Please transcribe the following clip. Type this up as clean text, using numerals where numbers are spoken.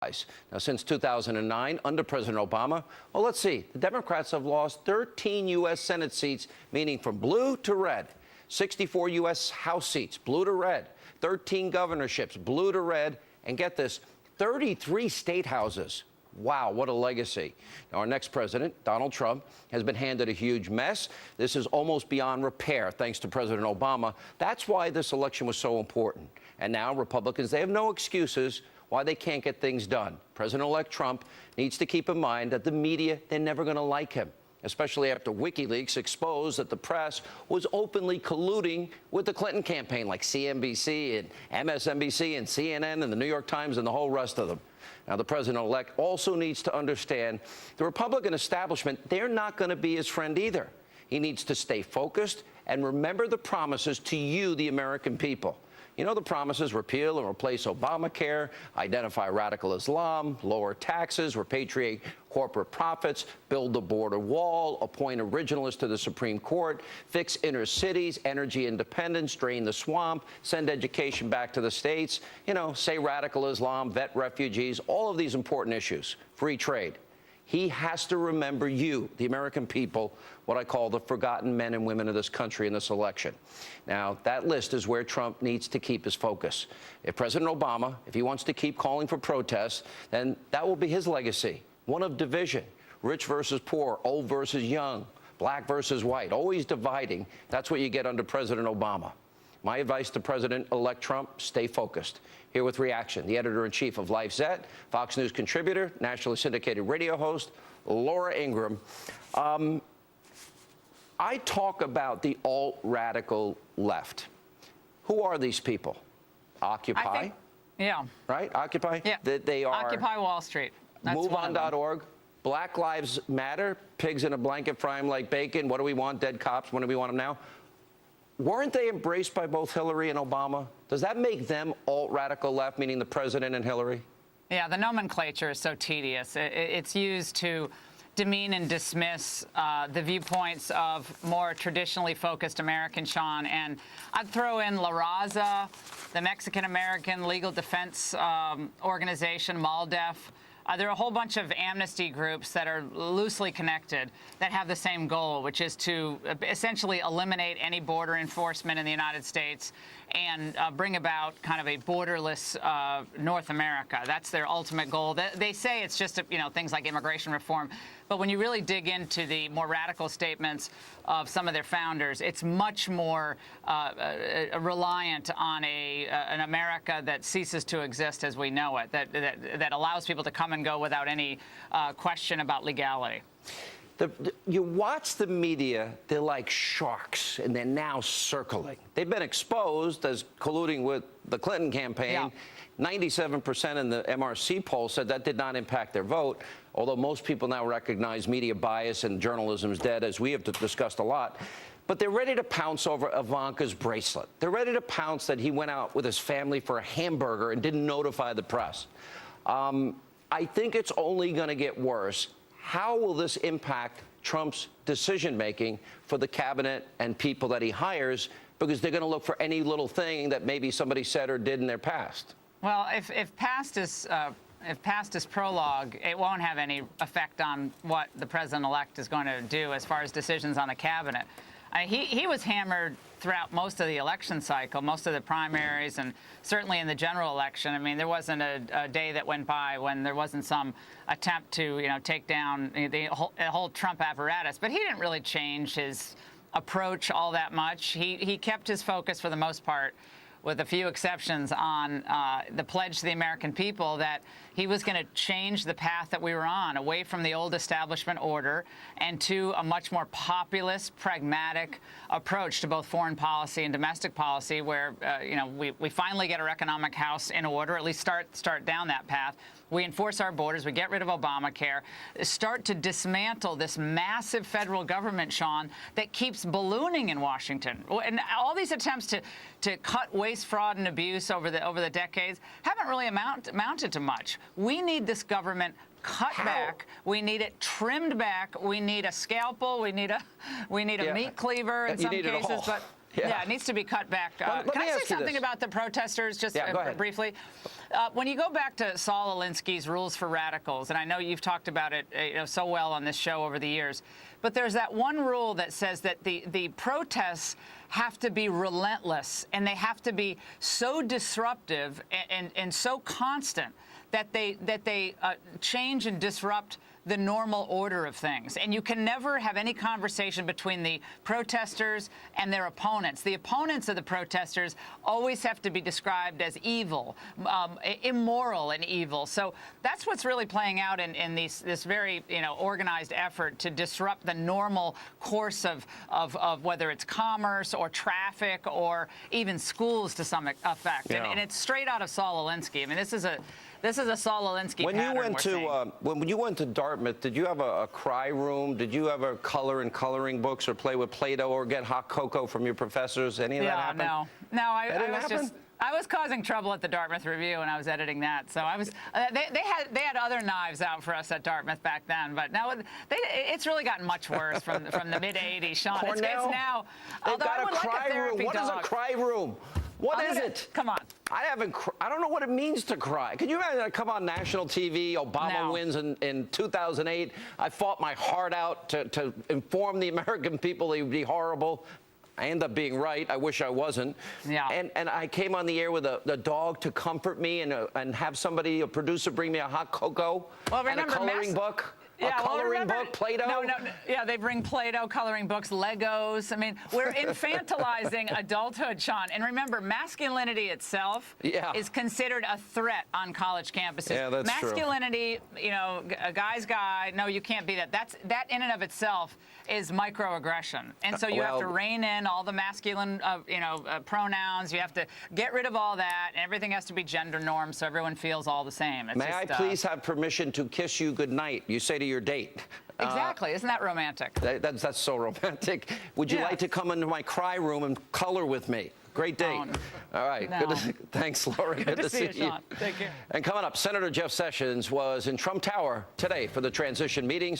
Now, since 2009, under President Obama, well, let's see, the Democrats have lost 13 U.S. Senate seats, meaning from blue to red, 64 U.S. House seats, blue to red, 13 governorships, blue to red, and get this, 33 state houses. Wow, what a legacy. Now, our next president, Donald Trump, has been handed a huge mess. This is almost beyond repair, thanks to President Obama. That's why this election was so important. And now Republicans, they have no excuses why they can't get things done. President-elect Trump needs to keep in mind that the media, they're never going to like him, especially after WikiLeaks exposed that the press was openly colluding with the Clinton campaign, like CNBC and MSNBC and CNN and the New York Times and the whole rest of them. Now, the president-elect also needs to understand the Republican establishment, they're not going to be his friend either. He needs to stay focused and remember the promises to you, the American people. You know the promises: repeal and replace Obamacare, identify radical Islam, lower taxes, repatriate corporate profits, build the border wall, appoint originalists to the Supreme Court, fix inner cities, energy independence, drain the swamp, send education back to the states, say radical Islam, vet refugees, all of these important issues, free trade. He has to remember you, the American people, what I call the forgotten men and women of this country in this election. Now, that list is where Trump needs to keep his focus. If President Obama, if he wants to keep calling for protests, then that will be his legacy, one of division, rich versus poor, old versus young, black versus white, always dividing. That's what you get under President Obama. My advice to President-elect Trump, stay focused. Here with reaction, the editor-in-chief of LifeZette, Fox News contributor, nationally syndicated radio host, Laura Ingrahm. I talk about the alt-radical left. Who are these people? Occupy? Yeah. Right? Occupy? Yeah. They are Occupy Wall Street. MoveOn.org. Black Lives Matter. Pigs in a blanket fry 'em like bacon. What do we want? Dead cops. When do we want them now? Weren't they embraced by both Hillary and Obama? Does that make them alt-radical left, meaning the president and Hillary? Yeah, the nomenclature is so tedious. It's used to demean and dismiss the viewpoints of more traditionally focused Americans, Sean. And I'd throw in La Raza, the Mexican-American Legal Defense Organization, MALDEF. There are a whole bunch of amnesty groups that are loosely connected that have the same goal, which is to essentially eliminate any border enforcement in the United States and bring about kind of a borderless North America. That's their ultimate goal. They say it's just, things like immigration reform. But when you really dig into the more radical statements of some of their founders, it's much more reliant on an America that ceases to exist as we know it, that allows people to come and go without any question about legality. You watch the media, they're like sharks, and they're now circling. They've been exposed as colluding with the Clinton campaign. Yeah. 97% in the MRC poll said that did not impact their vote, although most people now recognize media bias and journalism's dead, as we have discussed a lot. But they're ready to pounce over Ivanka's bracelet. They're ready to pounce that he went out with his family for a hamburger and didn't notify the press. I think it's only going to get worse. How will this impact Trump's decision-making for the cabinet and people that he hires? Because they're going to look for any little thing that maybe somebody said or did in their past. Well, if past is prologue, it won't have any effect on what the president-elect is going to do as far as decisions on the cabinet. He was hammered throughout most of the election cycle, most of the primaries, and certainly in the general election. I mean, there wasn't a day that went by when there wasn't some attempt to, take down the whole Trump apparatus. But he didn't really change his approach all that much. He kept his focus for the most part, with a few exceptions, on the pledge to the American people that he was going to change the path that we were on, away from the old establishment order and to a much more populist, pragmatic approach to both foreign policy and domestic policy, where we finally get our economic house in order, at least start down that path. We enforce our borders. We get rid of Obamacare. Start to dismantle this massive federal government, Sean, that keeps ballooning in Washington. And all these attempts to cut waste, fraud, and abuse over the decades haven't really amounted to much. We need this government cut back. We need it trimmed back. We need a scalpel. We need a meat cleaver in some cases. But Yeah, it needs to be cut back. Let Can me I say ask you something this. about the protesters, just Yeah, go ahead. briefly? When you go back to Saul Alinsky's Rules for Radicals, and I know you've talked about it so well on this show over the years, but there's that one rule that says that the protests have to be relentless, and they have to be so disruptive and so constant that they change and disrupt the normal order of things. And you can never have any conversation between the protesters and their opponents. The opponents of the protesters always have to be described as evil, immoral and evil. So that's what's really playing out in this very organized effort to disrupt the normal course of whether it's commerce or traffic or even schools to some effect. Yeah. And it's straight out of Saul Alinsky. I mean, this is a Saul Alinsky When pattern you went we're to seeing. when you went to Dartmouth, did you have a cry room? Did you ever color in coloring books or play with Play-Doh or get hot cocoa from your professors? Any of that happen? No. That didn't I was happen? I was causing trouble at the Dartmouth Review when I was editing that. So I was. They had other knives out for us at Dartmouth back then, but now it's really gotten much worse from the mid '80s. Sean, it's now. They've Although I got would a like cry a therapy room. What is dog. a cry room? What is it? Come on. I don't know what it means to cry. Can you imagine I come on national TV, Obama No. wins in 2008. I fought my heart out to inform the American people he would be horrible. I end up being right. I wish I wasn't. Yeah. And I came on the air with a dog to comfort me and have somebody, a producer, bring me a hot cocoa Well, and a remember, coloring book. A coloring book, Play-Doh? No. Yeah, they bring Play-Doh, coloring books, Legos. I mean, we're infantilizing adulthood, Sean. And remember, masculinity itself is considered a threat on college campuses. Yeah, that's true. Masculinity, a guy's guy, no, you can't be that. That in and of itself is microaggression. And so you have to rein in all the masculine, pronouns. You have to get rid of all that, and everything has to be gender norms so everyone feels all the same. It's May I please have permission to kiss you goodnight? You say to your date. Exactly. Isn't that romantic? That's so romantic. Would you like to come into my cry room and color with me? Great date. All right. No. Thanks, Laura. Good to see you, Sean. Take care. And coming up, Senator Jeff Sessions was in Trump Tower today for the transition meetings.